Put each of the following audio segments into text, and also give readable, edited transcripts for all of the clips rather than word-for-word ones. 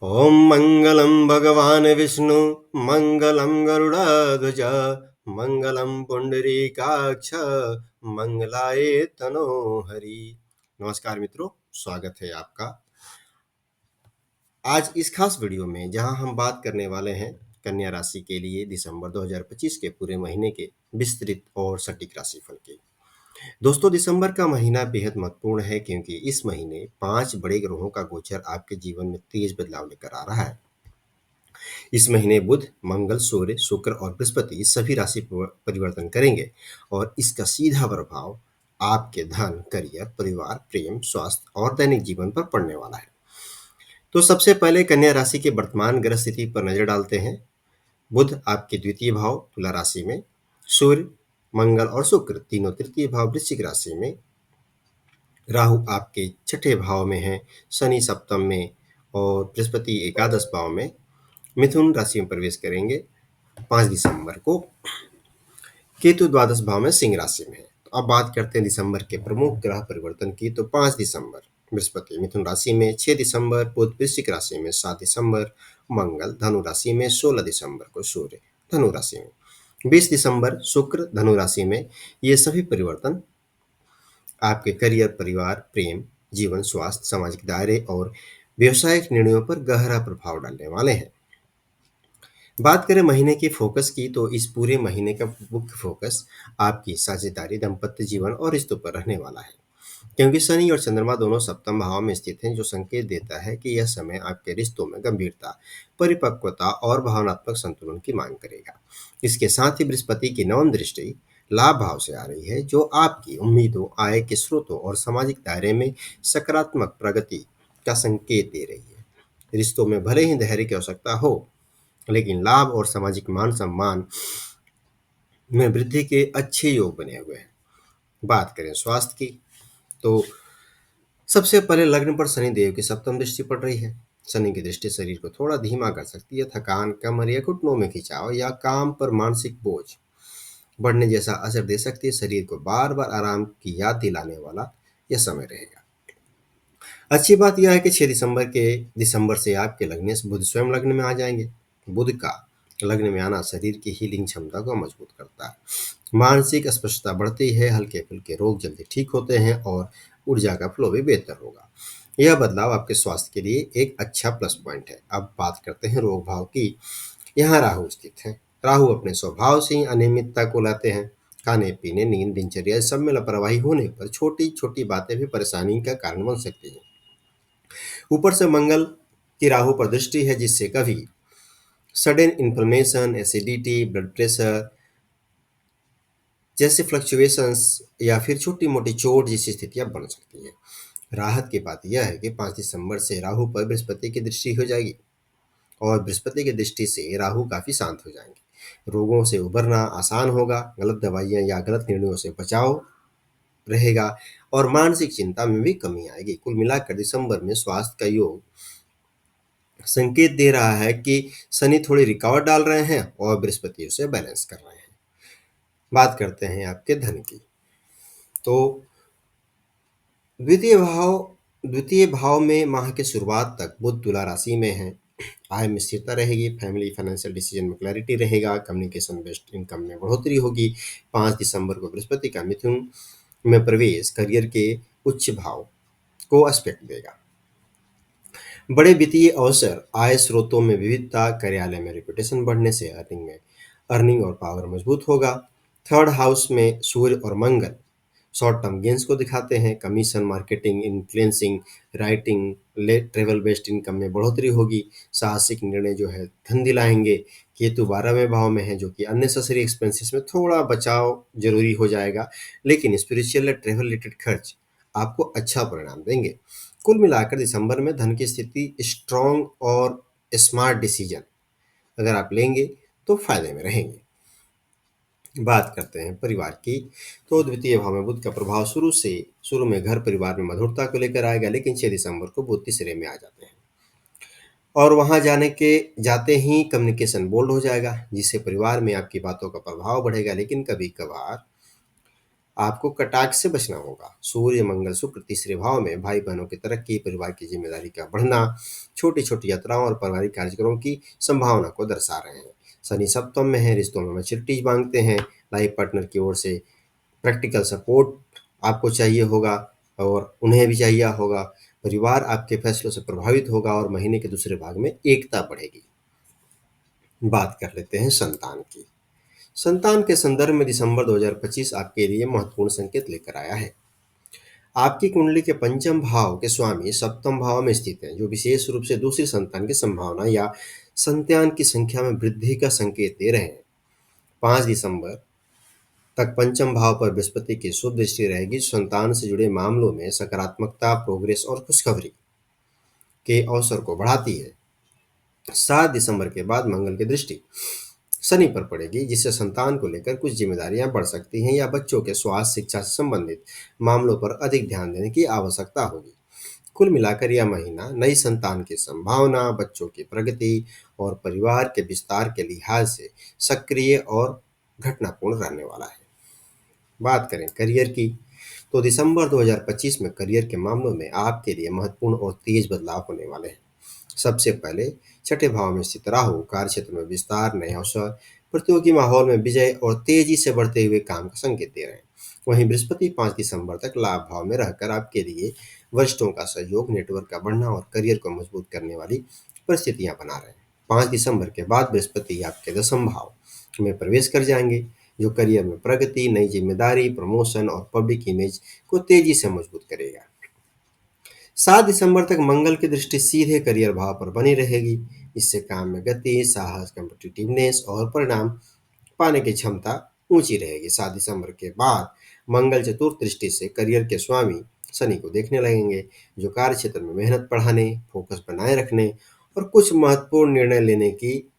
ॐ मङ्गलं भगवान् विष्णु मङ्गलं गरुडध्वज मङ्गलं पुण्डरीकाक्ष मंगलाय तनो हरि। नमस्कार मित्रों, स्वागत है आपका आज इस खास वीडियो में, जहां हम बात करने वाले हैं कन्या राशि के लिए दिसंबर 2025 के पूरे महीने के विस्तृत और सटीक राशिफल की। दोस्तों, दिसंबर का महीना बेहद महत्वपूर्ण है क्योंकि इस महीने 5 बड़े ग्रहों का गोचर आपके जीवन में तेज बदलाव लेकर आ रहा है। इस महीने बुध, मंगल, सूर्य, शुक्र और बृहस्पति सभी राशि परिवर्तन करेंगे और इसका सीधा प्रभाव आपके धन, करियर, परिवार, प्रेम, स्वास्थ्य और दैनिक जीवन पर पड़ने वाला है। तो सबसे पहले कन्या राशि के वर्तमान ग्रह स्थिति पर नजर डालते हैं। बुध आपके द्वितीय भाव तुला राशि में, सूर्य, मंगल और शुक्र तीनों तृतीय भाव वृश्चिक राशि में, राहु आपके छठे भाव में है, शनि सप्तम में और बृहस्पति एकादश भाव में मिथुन राशि में प्रवेश करेंगे 5 दिसंबर को। केतु द्वादश भाव में सिंह राशि में है। तो अब बात करते हैं दिसंबर के प्रमुख ग्रह परिवर्तन की। तो 5 दिसंबर बृहस्पति मिथुन राशि में, 6 दिसंबर बुध वृश्चिक राशि में, 7 दिसंबर मंगल धनु राशि में, 16 दिसंबर को सूर्य धनु राशि में, 20 दिसंबर शुक्र धनु राशि में। ये सभी परिवर्तन आपके करियर, परिवार, प्रेम, जीवन, स्वास्थ्य, सामाजिक दायरे और व्यवसायिक निर्णयों पर गहरा प्रभाव डालने वाले हैं। बात करें महीने की फोकस की, तो इस पूरे महीने का मुख्य फोकस आपकी साझेदारी, दाम्पत्य जीवन और रिश्तों पर रहने वाला है, क्योंकि शनि और चंद्रमा दोनों सप्तम भाव में स्थित हैं, जो संकेत देता है कि यह समय आपके रिश्तों में गंभीरता, परिपक्वता और भावनात्मक संतुलन की मांग करेगा। इसके साथ ही बृहस्पति की नवम दृष्टि लाभ भाव से आ रही है, जो आपकी उम्मीदों, आय के स्रोतों और सामाजिक दायरे में सकारात्मक प्रगति का संकेत दे रही है। रिश्तों में भले ही धैर्य की आवश्यकता हो, लेकिन लाभ और सामाजिक मान सम्मान में वृद्धि के अच्छे योग बने हुए हैं। बात करें स्वास्थ्य की, तो सबसे पहले लग्न पर शनि देव की सप्तम दृष्टि पड़ रही है। शनि की दृष्टि शरीर को थोड़ा धीमा कर सकती है। थकान, कमर या घुटनों में खिंचाव या काम पर मानसिक बोझ बढ़ने जैसा असर दे सकती है। शरीर को बार बार आराम की याद दिलाने वाला यह समय रहेगा। अच्छी बात यह है कि 6 दिसंबर से आपके लग्न से बुध स्वयं लग्न में आ जाएंगे। बुध का लग्न में आना शरीर की हीलिंग क्षमता को मजबूत करता है, मानसिक स्पष्टता बढ़ती है, हल्के फुल्के रोग जल्दी ठीक होते हैं और ऊर्जा का फ्लो भी बेहतर होगा। यह बदलाव आपके स्वास्थ्य के लिए एक अच्छा प्लस पॉइंट है। अब बात करते हैं रोग भाव की। यहाँ राहु स्थित है। राहु अपने स्वभाव से ही अनियमितता को लाते हैं। खाने पीने, नींद, दिनचर्या सब में लापरवाही होने पर छोटी छोटी बातें भी परेशानी का कारण बन सकती हैं। ऊपर से मंगल की राहु पर दृष्टि है, जिससे कभी sudden inflammation, acidity, blood pressure जैसे फ्लक्चुएशंस या फिर छोटी मोटी चोट जैसी स्थितियां बन सकती हैं। राहत की बात यह है कि 5 दिसंबर से राहु पर बृहस्पति की दृष्टि हो जाएगी और बृहस्पति की दृष्टि से राहु काफी शांत हो जाएंगे। रोगों से उबरना आसान होगा, गलत दवाइयां या गलत निर्णयों से बचाव रहेगा और मानसिक चिंता में भी कमी आएगी। कुल मिलाकर दिसंबर में स्वास्थ्य का योग संकेत दे रहा है कि शनि थोड़ी रुकावट डाल रहे हैं और बृहस्पति उसे बैलेंस कर रहे हैं। बात करते हैं आपके धन की। तो द्वितीय भाव में माह के शुरुआत तक बुध तुला राशि में है। आय में स्थिरता रहेगी, फैमिली फाइनेंशियल डिसीजन में क्लैरिटी रहेगा, कम्युनिकेशन बेस्ड इनकम में बढ़ोतरी होगी। 5 दिसंबर को बृहस्पति का मिथुन में प्रवेश करियर के उच्च भाव को एस्पेक्ट देगा। बड़े वित्तीय अवसर, आय स्रोतों में विविधता, कार्यालय में रेपुटेशन बढ़ने से अर्निंग और पावर मजबूत होगा। थर्ड हाउस में सूर्य और मंगल शॉर्ट टर्म गेंस को दिखाते हैं। Commission, marketing, influencing, writing, let travel based income में बढ़ोतरी होगी। साहसिक निर्णय जो है धन दिलाएंगे। केतु 12वें भाव में है, जो कि अननेसेसरी एक्सपेंसेस में थोड़ा बचाव जरूरी हो जाएगा, लेकिन स्पिरिचुअल या ट्रेवल रिलेटेड खर्च आपको अच्छा परिणाम देंगे। कुल मिलाकर दिसंबर में धन की स्थिति स्ट्रॉन्ग और स्मार्ट डिसीजन अगर आप लेंगे तो फायदे में रहेंगे। बात करते हैं परिवार की। तो द्वितीय भाव में बुध का प्रभाव शुरू में घर परिवार में मधुरता को लेकर आएगा, लेकिन 6 दिसंबर को बुध तीसरे में आ जाते हैं और वहां जाते ही कम्युनिकेशन बोल्ड हो जाएगा, जिससे परिवार में आपकी बातों का प्रभाव बढ़ेगा। लेकिन कभी कभार आपको कटाक्ष से बचना होगा। सूर्य, मंगल, शुक्र तीसरे भाव में भाई बहनों की तरक्की, परिवार की जिम्मेदारी का बढ़ना, छोटी छोटी यात्राओं और पारिवारिक कार्यक्रमों की संभावना को दर्शा रहे हैं। शनि सप्तम में है, रिश्तों में मैच्योरिटी मांगते हैं। लाइफ पार्टनर की ओर से प्रैक्टिकल सपोर्ट आपको चाहिए होगा और उन्हें भी चाहिए होगा। परिवार आपके फैसलों से प्रभावित होगा और महीने के दूसरे भाग में एकता बढ़ेगी। बात कर लेते हैं संतान की। संतान के संदर्भ में दिसंबर 2025 आपके लिए महत्वपूर्ण संकेत लेकर आया है। आपकी कुंडली के पंचम भाव के स्वामी सप्तम भाव में स्थित हैं, जो विशेष रूप से दूसरी संतान की संभावना या संतान की संख्या में वृद्धि का संकेत दे रहे हैं। 5 दिसंबर तक पंचम भाव पर बृहस्पति की शुभ दृष्टि रहेगी, जो संतान से जुड़े मामलों में सकारात्मकता, प्रोग्रेस और खुशखबरी के अवसर को बढ़ाती है। 7 दिसंबर के बाद मंगल की दृष्टि शनि पर पड़ेगी, जिससे संतान को लेकर कुछ जिम्मेदारियां बढ़ सकती हैं या बच्चों के स्वास्थ्य, शिक्षा से संबंधित मामलों पर अधिक ध्यान देने की आवश्यकता होगी। कुल मिलाकर यह महीना नई संतान की संभावना, बच्चों की प्रगति और परिवार के विस्तार के लिहाज से सक्रिय और घटनापूर्ण रहने वाला है। बात करें करियर की, तो दिसंबर 2025 में करियर के मामलों में आपके लिए महत्वपूर्ण और तेज बदलाव होने वाले हैं। सबसे पहले छठे भाव में स्थित राहु कार्य क्षेत्र में विस्तार, नए अवसर, प्रतियोगी माहौल में विजय और तेजी से बढ़ते हुए काम का संकेत दे रहे हैं। वहीं बृहस्पति 5 दिसंबर तक लाभ भाव में रहकर आपके लिए वरिष्ठों का सहयोग, नेटवर्क का बढ़ना और करियर को मजबूत करने वाली परिस्थितियां बना रहे हैं। 5 दिसंबर के बाद बृहस्पति आपके दसम भाव में प्रवेश कर जाएंगे, जो करियर में प्रगति, नई जिम्मेदारी, प्रमोशन और पब्लिक इमेज को तेजी से मजबूत करेगा। 7 दिसंबर तक मंगल की दृष्टि सीधे करियर भाव पर बनी रहेगी। इससे काम में गति, साहस, कॉम्पिटिटिवनेस और परिणाम पाने की क्षमता ऊंची रहेगी। 7 दिसंबर के बाद मंगल चतुर्थ दृष्टि से करियर के स्वामी शनि को देखने लगेंगे, जो कार्य क्षेत्र में मेहनत बढ़ाने, फोकस बनाए रखने और कुछ महत्वपूर्ण निर्णय लेने की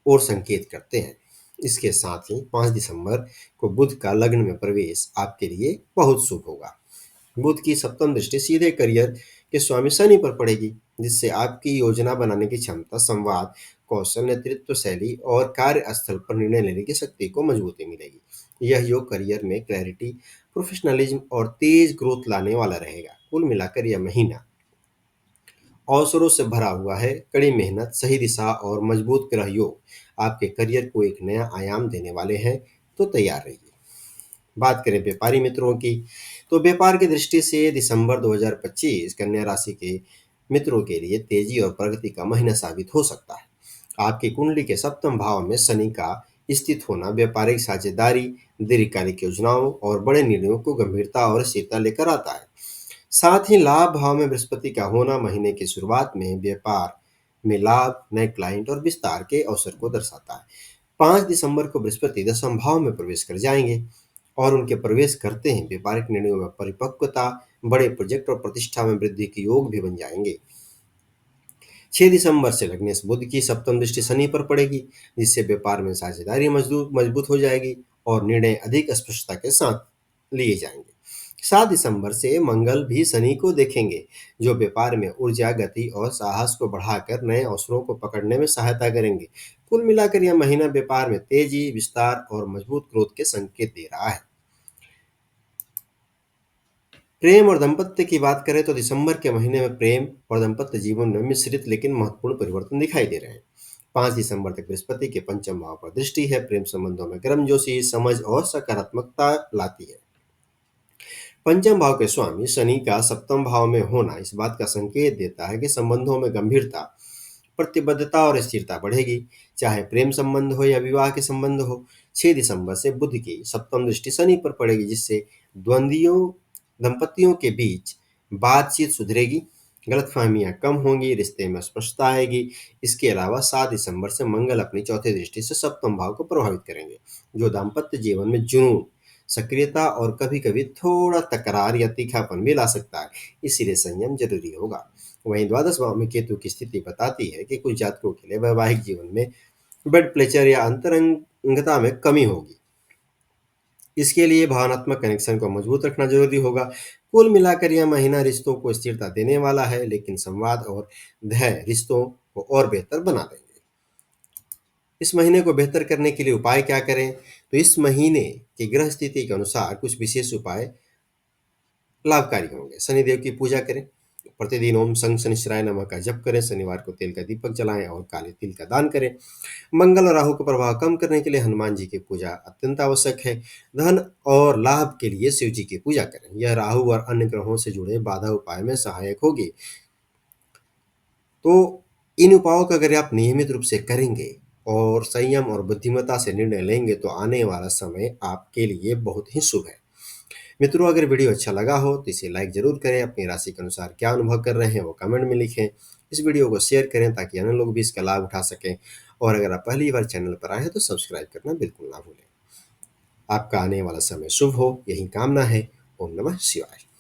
ओर संकेत करते हैं। इसके साथ ही 5 दिसंबर को बुध का लग्न में प्रवेश आपके लिए बहुत शुभ होगा। बुध की सप्तम दृष्टि सीधे करियर के स्वामी शनि पर पड़ेगी, जिससे आपकी योजना बनाने की क्षमता, संवाद कौशल, नेतृत्व शैली और कार्यस्थल पर निर्णय लेने की शक्ति को मजबूती मिलेगी। यह योग करियर में क्लैरिटी, प्रोफेशनलिज्म और तेज ग्रोथ लाने वाला रहेगा। कुल मिलाकर यह महीना अवसरों से भरा हुआ है। कड़ी मेहनत, सही दिशा और मजबूत ग्रह योग आपके करियर को एक नया आयाम देने वाले हैं, तो तैयार रहिए। बात करें व्यापारी मित्रों की, तो व्यापार की दृष्टि से दिसंबर 2025 कन्या राशि के मित्रों के लिए तेजी और प्रगति का महीना साबित हो सकता है। आपकी कुंडली के सप्तम भाव में शनि का स्थित होना व्यापारिक साझेदारी, दीर्घकालिक योजनाओं और बड़े निर्णयों को गंभीरता और स्थिरता लेकर आता है। साथ ही लाभ भाव में बृहस्पति का होना महीने की शुरुआत में व्यापार में लाभ, नए क्लाइंट और विस्तार के अवसर को दर्शाता है। 5 दिसंबर को बृहस्पति दशम भाव में प्रवेश कर जाएंगे और उनके प्रवेश करते हैं व्यापारिक निर्णयों में परिपक्वता, बड़े प्रोजेक्ट और प्रतिष्ठा में वृद्धि के योग भी बन जाएंगे। 6 दिसंबर से लग्नेश बुध की सप्तम दृष्टि शनि पर पड़ेगी, जिससे व्यापार में साझेदारी मजबूत हो जाएगी और निर्णय अधिक स्पष्टता के साथ लिए जाएंगे। 7 दिसंबर से मंगल भी शनि को देखेंगे, जो व्यापार में ऊर्जा, गति और साहस को बढ़ाकर नए अवसरों को पकड़ने में सहायता करेंगे। कुल मिलाकर यह महीना व्यापार में तेजी, विस्तार और मजबूत ग्रोथ के संकेत दे रहा है। प्रेम और दाम्पत्य की बात करें तो दिसंबर के महीने में प्रेम और दाम्पत्य जीवन में मिश्रित लेकिन महत्वपूर्ण परिवर्तन दिखाई दे रहे हैं। 5 दिसंबर तक बृहस्पति के पंचम भाव पर दृष्टि है, प्रेम संबंधों में गर्मजोशी, समझ और सकारात्मकता लाती है। पंचम भाव के स्वामी शनि का सप्तम भाव में होना इस बात का संकेत देता है कि संबंधों में गंभीरता, प्रतिबद्धता और स्थिरता बढ़ेगी, चाहे प्रेम संबंध हो या विवाह के संबंध हो। 6 दिसंबर से बुध की सप्तम दृष्टि शनि पर पड़ेगी, जिससे द्वंद्वियों दंपतियों के बीच बातचीत सुधरेगी, गलतफहमियां कम होंगी, रिश्ते में स्पष्टता आएगी। इसके अलावा 7 दिसंबर से मंगल अपनी चौथी दृष्टि से सप्तम भाव को प्रभावित करेंगे, जो दाम्पत्य जीवन में जुनून, सक्रियता और कभी-कभी थोड़ा तकरार या तीखापन भी ला सकता है, इसीलिए संयम जरूरी होगा। वहीं द्वादश भाव में केतु की स्थिति बताती है कि कुछ जातकों के लिए वैवाहिक जीवन में ब्लड प्लेचर या अंतरंगता में कमी होगी। इसके लिए भावनात्मक कनेक्शन को मजबूत रखना जरूरी होगा। कुल मिलाकर यह महीना रिश्तों को स्थिरता देने वाला है, लेकिन संवाद और धैर्य रिश्तों को और बेहतर बना देंगे। इस महीने को बेहतर करने के लिए उपाय क्या करें? तो इस महीने की ग्रह स्थिति के अनुसार कुछ विशेष उपाय लाभकारी होंगे। शनिदेव की पूजा करें, प्रतिदिन ओम शं शनिश्चराय नमः का जप करें, शनिवार को तेल का दीपक जलाएं और काले तिल का दान करें। मंगल और राहु का प्रभाव कम करने के लिए हनुमान जी की पूजा अत्यंत आवश्यक है। धन और लाभ के लिए शिव जी की पूजा करें, यह राहु और अन्य ग्रहों से जुड़े बाधा उपाय में सहायक होगी। तो इन उपायों का अगर आप नियमित रूप से करेंगे और संयम और बुद्धिमत्ता से निर्णय लेंगे तो आने वाला समय आपके लिए बहुत ही शुभ है। मित्रों, अगर वीडियो अच्छा लगा हो तो इसे लाइक जरूर करें। अपनी राशि के अनुसार क्या अनुभव कर रहे हैं वो कमेंट में लिखें। इस वीडियो को शेयर करें ताकि अन्य लोग भी इसका लाभ उठा सकें। और अगर आप पहली बार चैनल पर आए हैं तो सब्सक्राइब करना बिल्कुल ना भूलें। आपका आने वाला समय शुभ हो, यही कामना है। ओम नमः शिवाय।